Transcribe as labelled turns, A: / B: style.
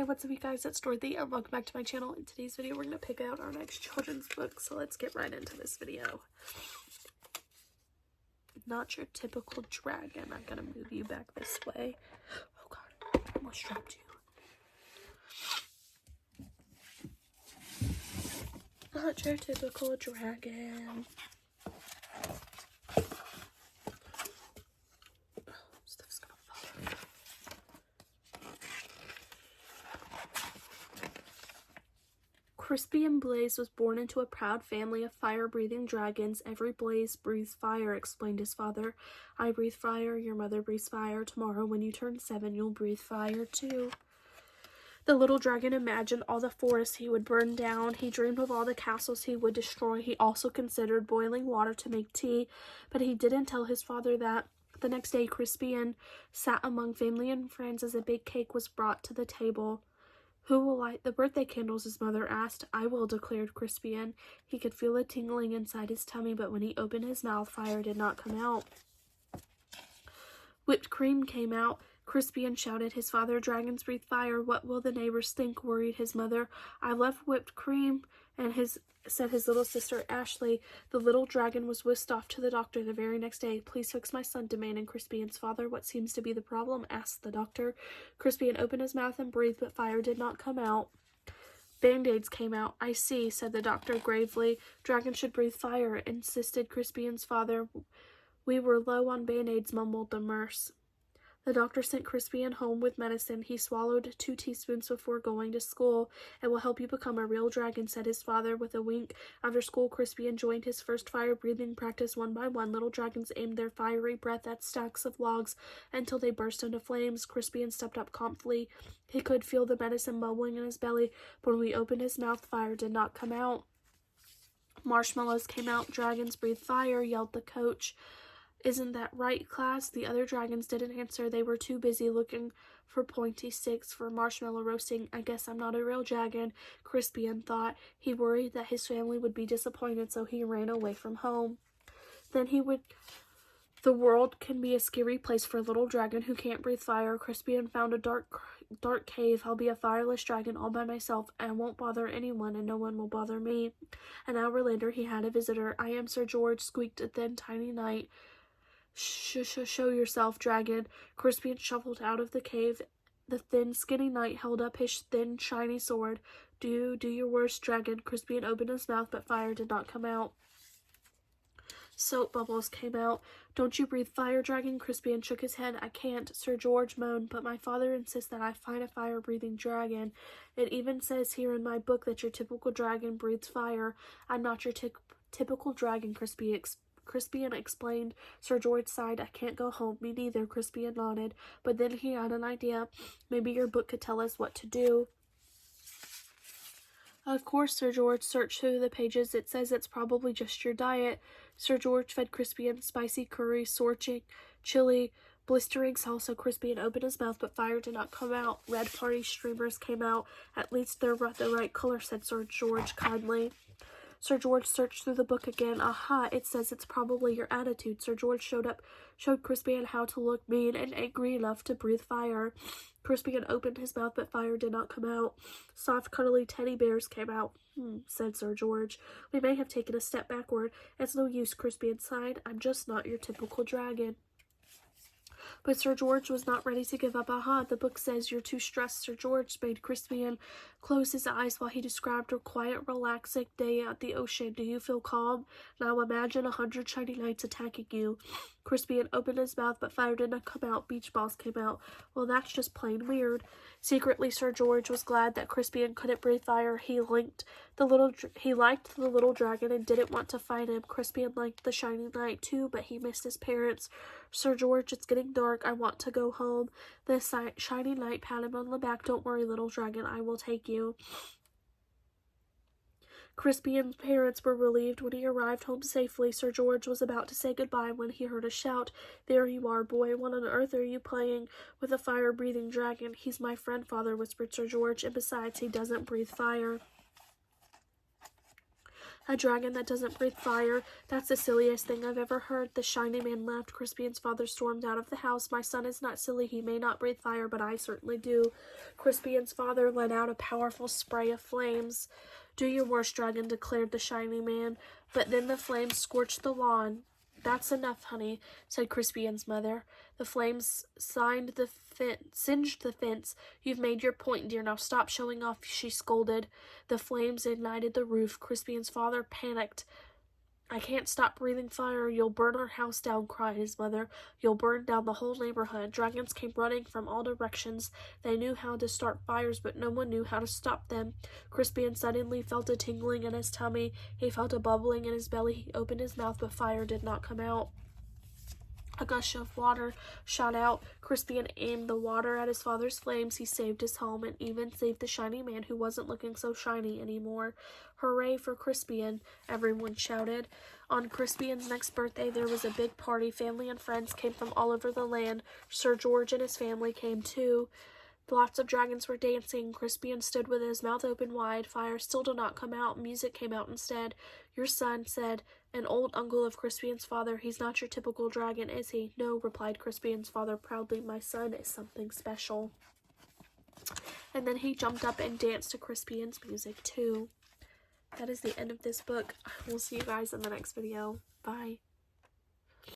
A: Hey, what's up you guys, it's Dorothy and welcome back to my channel. In today's video we're going to pick out our next children's book, so let's get right into this video. Not your typical dragon. I'm going to move you back this way. Oh god, I almost dropped you. Not your typical dragon. Stuff's gonna fall. Crispy and Blaze was born into a proud family of fire-breathing dragons. Every Blaze breathes fire, explained his father. I breathe fire, your mother breathes fire. Tomorrow when you turn 7, you'll breathe fire too. The little dragon imagined all the forests he would burn down. He dreamed of all the castles he would destroy. He also considered boiling water to make tea, but he didn't tell his father that. The next day, Crispian sat among family and friends as a big cake was brought to the table. Who will light the birthday candles? His mother asked. I will, declared Crispian. He could feel a tingling inside his tummy, but when he opened his mouth, fire did not come out. Whipped cream came out. Crispian shouted. His father, dragons breathe fire. What will the neighbors think? Worried his mother. I left whipped cream, and said his little sister Ashley. The little dragon was whisked off to the doctor the very next day. Please fix my son, demanded Crispian's father. What seems to be the problem? Asked the doctor. Crispian opened his mouth and breathed, but fire did not come out. Band-aids came out. I see, said the doctor gravely. Dragons should breathe fire, insisted Crispian's father. We were low on band-aids, mumbled the nurse. The doctor sent Crispian home with medicine. He swallowed 2 teaspoons before going to school. It will help you become a real dragon, said his father with a wink. After school, Crispian joined his first fire-breathing practice. One by one, little dragons aimed their fiery breath at stacks of logs until they burst into flames. Crispian stepped up confidently. He could feel the medicine bubbling in his belly, but when he opened his mouth, fire did not come out. Marshmallows came out. Dragons breathe fire, yelled the coach. Isn't that right, class? The other dragons didn't answer. They were too busy looking for pointy sticks for marshmallow roasting. I guess I'm not a real dragon, Crispian thought. He worried that his family would be disappointed, so he ran away from home. The world can be a scary place for a little dragon who can't breathe fire. Crispian found a dark cave. I'll be a fireless dragon all by myself. I won't bother anyone, and no one will bother me. An hour later, he had a visitor. I am Sir George, squeaked a thin, tiny knight. Show yourself, dragon. Crispian shuffled out of the cave. The thin, skinny knight held up his thin, shiny sword. Do your worst, dragon. Crispian opened his mouth, but fire did not come out. Soap bubbles came out. Don't you breathe fire, dragon? Crispian shook his head. I can't, Sir George moaned, but my father insists that I find a fire-breathing dragon. It even says here in my book that your typical dragon breathes fire. I'm not your typical dragon, Crispian explained. Sir George sighed. I can't go home. Me neither, Crispian nodded. But then he had an idea. Maybe your book could tell us what to do. Of course, Sir George searched through the pages. It says it's probably just your diet. Sir George fed Crispian spicy curry, scorching chili, blistering salsa. Crispian opened his mouth, but fire did not come out. Red party streamers came out. At least they're the right color, said Sir George kindly. Sir George searched through the book again. Aha, it says it's probably your attitude. Sir George showed Crispian how to look mean and angry enough to breathe fire. Crispian opened his mouth, but fire did not come out. Soft, cuddly teddy bears came out. Said Sir George. We may have taken a step backward. It's no use, Crispian sighed. I'm just not your typical dragon. But Sir George was not ready to give up. Aha, the book says you're too stressed. Sir George made Crispian close his eyes while he described a quiet, relaxing day at the ocean. Do you feel calm? Now imagine 100 shiny knights attacking you. Crispian opened his mouth, but fire did not come out. Beach balls came out. Well, that's just plain weird. Secretly, Sir George was glad that Crispian couldn't breathe fire. He liked the little dragon and didn't want to fight him. Crispian liked the shiny knight too, but he missed his parents. Sir George, it's getting dark. I want to go home. The shiny knight patted him on the back. Don't worry, little dragon. I will take you. Crispian's parents were relieved when he arrived home safely. Sir George was about to say goodbye when he heard a shout. There you are, boy. What on earth are you playing with a fire-breathing dragon? He's my friend, father, whispered Sir George, and besides, he doesn't breathe fire. A dragon that doesn't breathe fire? That's the silliest thing I've ever heard. The shiny man laughed. Crispian's father stormed out of the house. My son is not silly. He may not breathe fire, but I certainly do. Crispian's father let out a powerful spray of flames. Do your worst, dragon, declared the shiny man. But then the flames scorched the lawn. That's enough, honey, said Crispian's mother. The flames singed the fence. You've made your point, dear. Now stop showing off, she scolded. The flames ignited the roof. Crispian's father panicked. I can't stop breathing fire. You'll burn our house down, cried his mother. You'll burn down the whole neighborhood. Dragons came running from all directions. They knew how to start fires, but no one knew how to stop them. Crispian suddenly felt a tingling in his tummy. He felt a bubbling in his belly. He opened his mouth, but fire did not come out. A gush of water shot out. Crispian aimed the water at his father's flames. He saved his home and even saved the shiny man who wasn't looking so shiny anymore. Hooray for Crispian, everyone shouted. On Crispian's next birthday, there was a big party. Family and friends came from all over the land. Sir George and his family came too. Lots of dragons were dancing. Crispian stood with his mouth open wide. Fire still did not come out. Music came out instead. Your son, said an old uncle of Crispian's father. He's not your typical dragon, is he? No, replied Crispian's father proudly. My son is something special. And then he jumped up and danced to Crispian's music too. That is the end of this book. We'll see you guys in the next video. Bye.